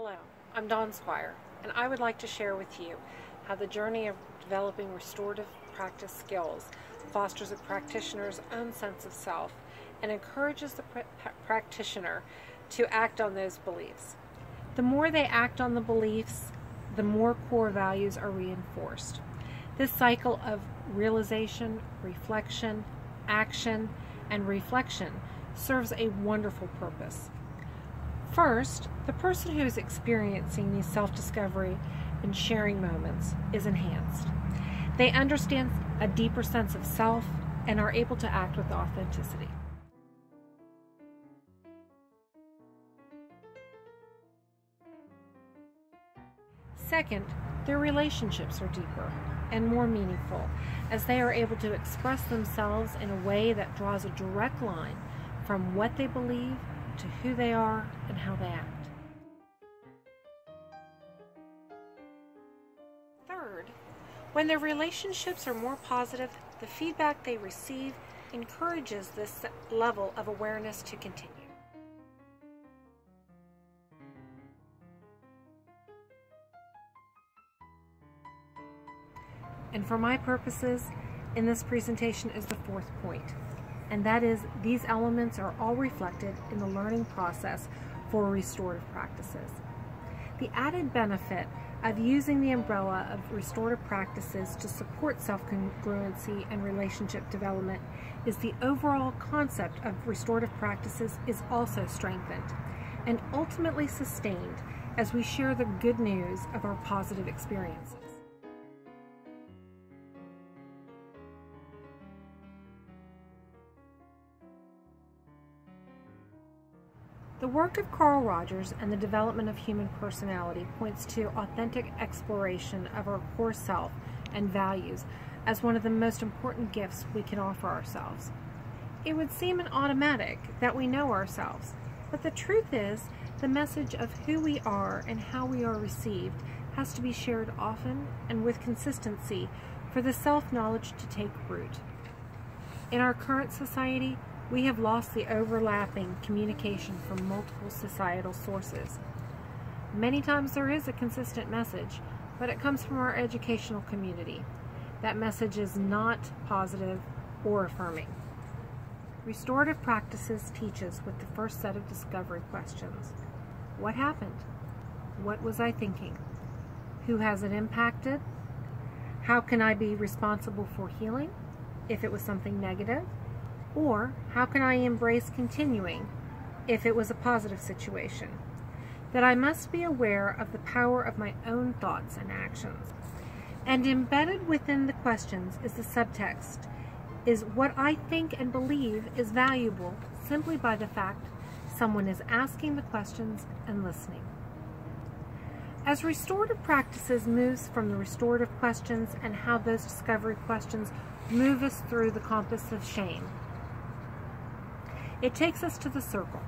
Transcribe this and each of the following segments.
Hello, I'm Dawn Squire, and I would like to share with you how the journey of developing restorative practice skills fosters a practitioner's own sense of self and encourages the practitioner to act on those beliefs. The more they act on the beliefs, the more core values are reinforced. This cycle of realization, reflection, action, and reflection serves a wonderful purpose. First, the person who is experiencing these self-discovery and sharing moments is enhanced. They understand a deeper sense of self and are able to act with authenticity. Second, their relationships are deeper and more meaningful as they are able to express themselves in a way that draws a direct line from what they believe to who they are and how they act. Third, when their relationships are more positive, the feedback they receive encourages this level of awareness to continue. And for my purposes, in this presentation is the fourth point, and that is these elements are all reflected in the learning process for restorative practices. The added benefit of using the umbrella of restorative practices to support self-congruency and relationship development is the overall concept of restorative practices is also strengthened and ultimately sustained as we share the good news of our positive experiences. The work of Carl Rogers and the development of human personality points to authentic exploration of our core self and values as one of the most important gifts we can offer ourselves. It would seem an automatic that we know ourselves, but the truth is the message of who we are and how we are received has to be shared often and with consistency for the self-knowledge to take root. In our current society, we have lost the overlapping communication from multiple societal sources. Many times there is a consistent message, but it comes from our educational community. That message is not positive or affirming. Restorative practices teaches with the first set of discovery questions. What happened? What was I thinking? Who has it impacted? How can I be responsible for healing if it was something negative? Or how can I embrace continuing if it was a positive situation? That I must be aware of the power of my own thoughts and actions. And embedded within the questions is the subtext, is what I think and believe is valuable simply by the fact someone is asking the questions and listening. As restorative practices moves from the restorative questions and how those discovery questions move us through the compass of shame, it takes us to the circle.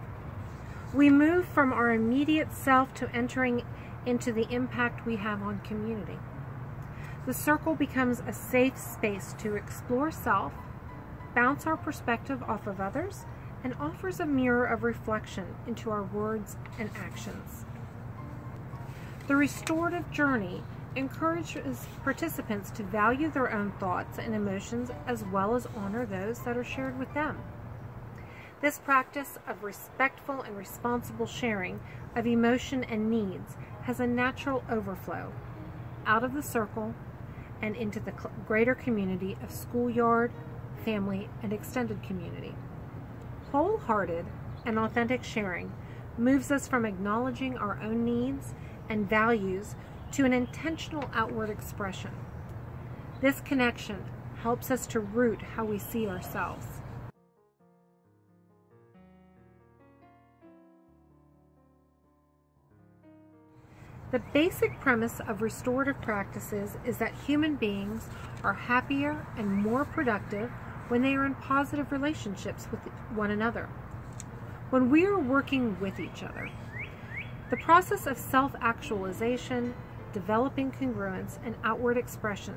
We move from our immediate self to entering into the impact we have on community. The circle becomes a safe space to explore self, bounce our perspective off of others, and offers a mirror of reflection into our words and actions. The restorative journey encourages participants to value their own thoughts and emotions as well as honor those that are shared with them. This practice of respectful and responsible sharing of emotion and needs has a natural overflow out of the circle and into the greater community of schoolyard, family, and extended community. Wholehearted and authentic sharing moves us from acknowledging our own needs and values to an intentional outward expression. This connection helps us to root how we see ourselves. The basic premise of restorative practices is that human beings are happier and more productive when they are in positive relationships with one another. When we are working with each other, the process of self-actualization, developing congruence, and outward expression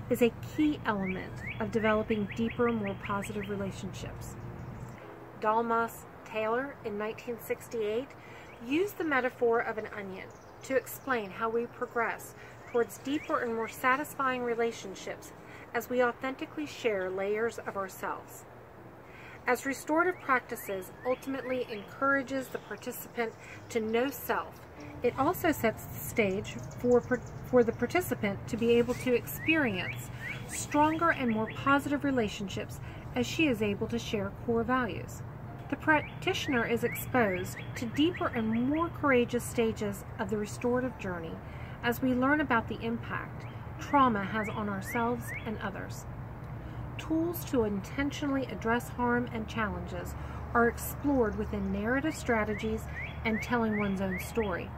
is a key element of developing deeper, more positive relationships. Dalmas Taylor in 1968 Use the metaphor of an onion to explain how we progress towards deeper and more satisfying relationships as we authentically share layers of ourselves. As restorative practices ultimately encourages the participant to know self, it also sets the stage for the participant to be able to experience stronger and more positive relationships as she is able to share core values. The practitioner is exposed to deeper and more courageous stages of the restorative journey as we learn about the impact trauma has on ourselves and others. Tools to intentionally address harm and challenges are explored within narrative strategies and telling one's own story.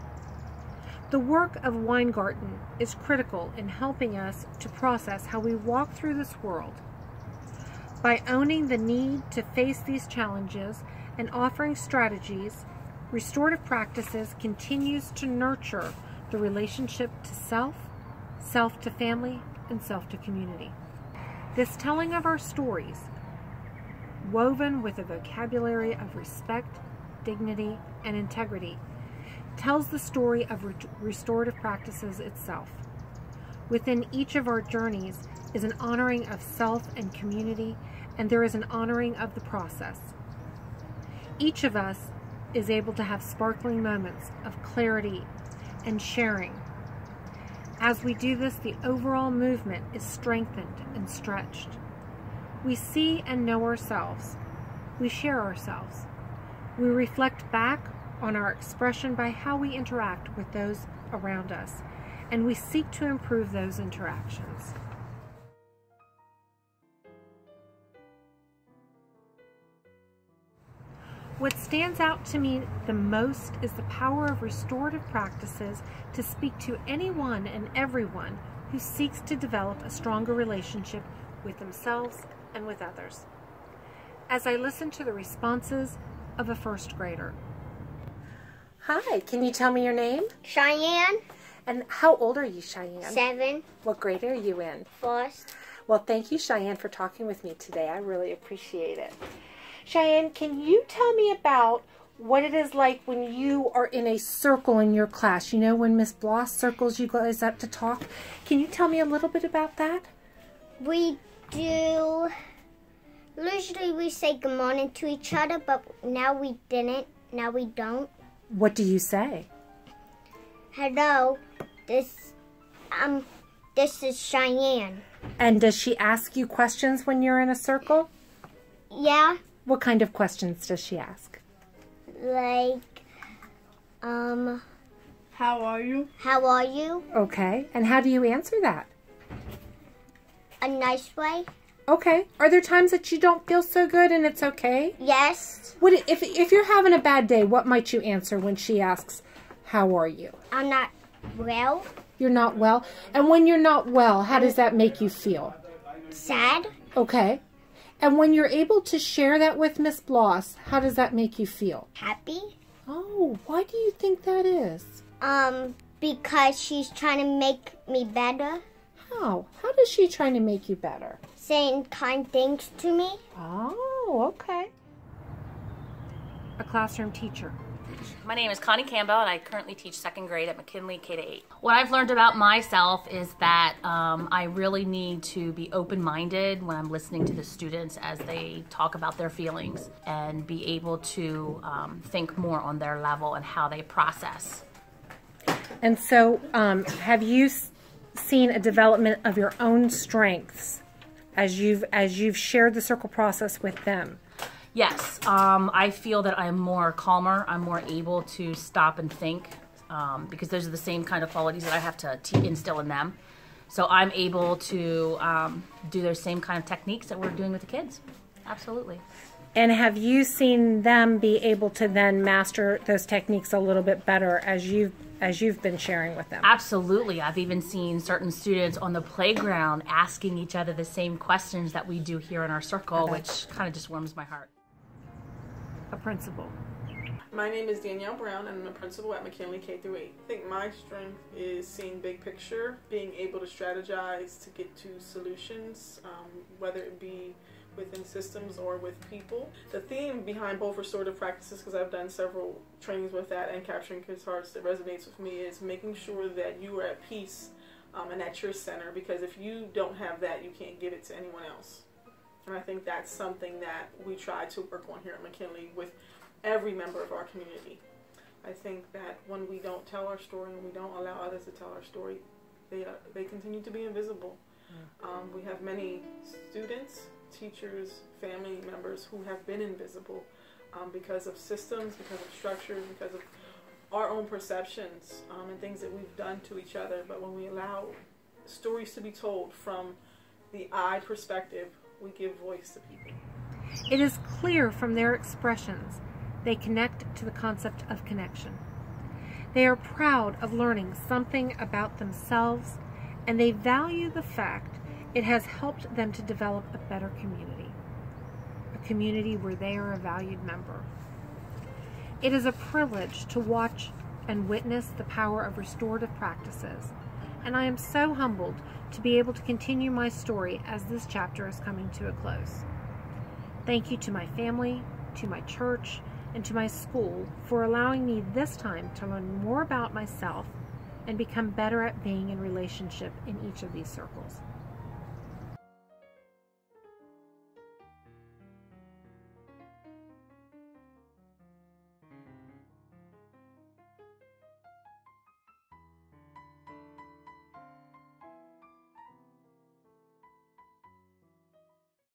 The work of Weingarten is critical in helping us to process how we walk through this world. By owning the need to face these challenges and offering strategies, restorative practices continues to nurture the relationship to self, self to family, and self to community. This telling of our stories, woven with a vocabulary of respect, dignity, and integrity, tells the story of restorative practices itself. Within each of our journeys is an honoring of self and community, and there is an honoring of the process. Each of us is able to have sparkling moments of clarity and sharing. As we do this, the overall movement is strengthened and stretched. We see and know ourselves. We share ourselves. We reflect back on our expression by how we interact with those around us, and we seek to improve those interactions. What stands out to me the most is the power of restorative practices to speak to anyone and everyone who seeks to develop a stronger relationship with themselves and with others. As I listen to the responses of a first grader. Hi, can you tell me your name? Cheyenne. And how old are you, Cheyenne? 7. What grade are you in? First. Well, thank you, Cheyenne, for talking with me today. I really appreciate it. Cheyenne, can you tell me about what it is like when you are in a circle in your class? You know, when Miss Bloss circles you guys up to talk. Can you tell me a little bit about that? We do. Usually we say good morning to each other, but now we didn't. Now we don't. What do you say? Hello, this is Cheyenne. And does she ask you questions when you're in a circle? Yeah. What kind of questions does she ask? Like, how are you? How are you? Okay. And how do you answer that? A nice way. Okay. Are there times that you don't feel so good and it's okay? Yes. If you're having a bad day, what might you answer when she asks, how are you? I'm not well. You're not well? And when you're not well, how does that make you feel? Sad. Okay. And when you're able to share that with Miss Bloss, how does that make you feel? Happy. Oh, why do you think that is? Because she's trying to make me better. How? How does she try to make you better? Saying kind things to me. Oh, okay. A classroom teacher. My name is Connie Campbell, and I currently teach 2nd grade at McKinley K-8. What I've learned about myself is that I really need to be open-minded when I'm listening to the students as they talk about their feelings, and be able to think more on their level and how they process. And so, have you seen a development of your own strengths as you've shared the circle process with them? Yes, I feel that I'm more calmer. I'm more able to stop and think because those are the same kind of qualities that I have to instill in them. So I'm able to do those same kind of techniques that we're doing with the kids. Absolutely. And have you seen them be able to then master those techniques a little bit better as you've been sharing with them? Absolutely. I've even seen certain students on the playground asking each other the same questions that we do here in our circle, which kind of just warms my heart. A principal. My name is Danielle Brown, and I'm a principal at McKinley K-8. I think my strength is seeing big picture, being able to strategize to get to solutions, whether it be within systems or with people. The theme behind both restorative practices, because I've done several trainings with that, and capturing kids' hearts that resonates with me, is making sure that you are at peace and at your center, because if you don't have that, you can't give it to anyone else. And I think that's something that we try to work on here at McKinley with every member of our community. I think that when we don't tell our story and we don't allow others to tell our story, they continue to be invisible. We have many students, teachers, family members who have been invisible because of systems, because of structures, because of our own perceptions and things that we've done to each other. But when we allow stories to be told from the I perspective, we give voice to people. It is clear from their expressions they connect to the concept of connection. They are proud of learning something about themselves, and they value the fact it has helped them to develop a better community, a community where they are a valued member. It is a privilege to watch and witness the power of restorative practices, and I am so humbled to be able to continue my story as this chapter is coming to a close. Thank you to my family, to my church, and to my school for allowing me this time to learn more about myself and become better at being in relationship in each of these circles.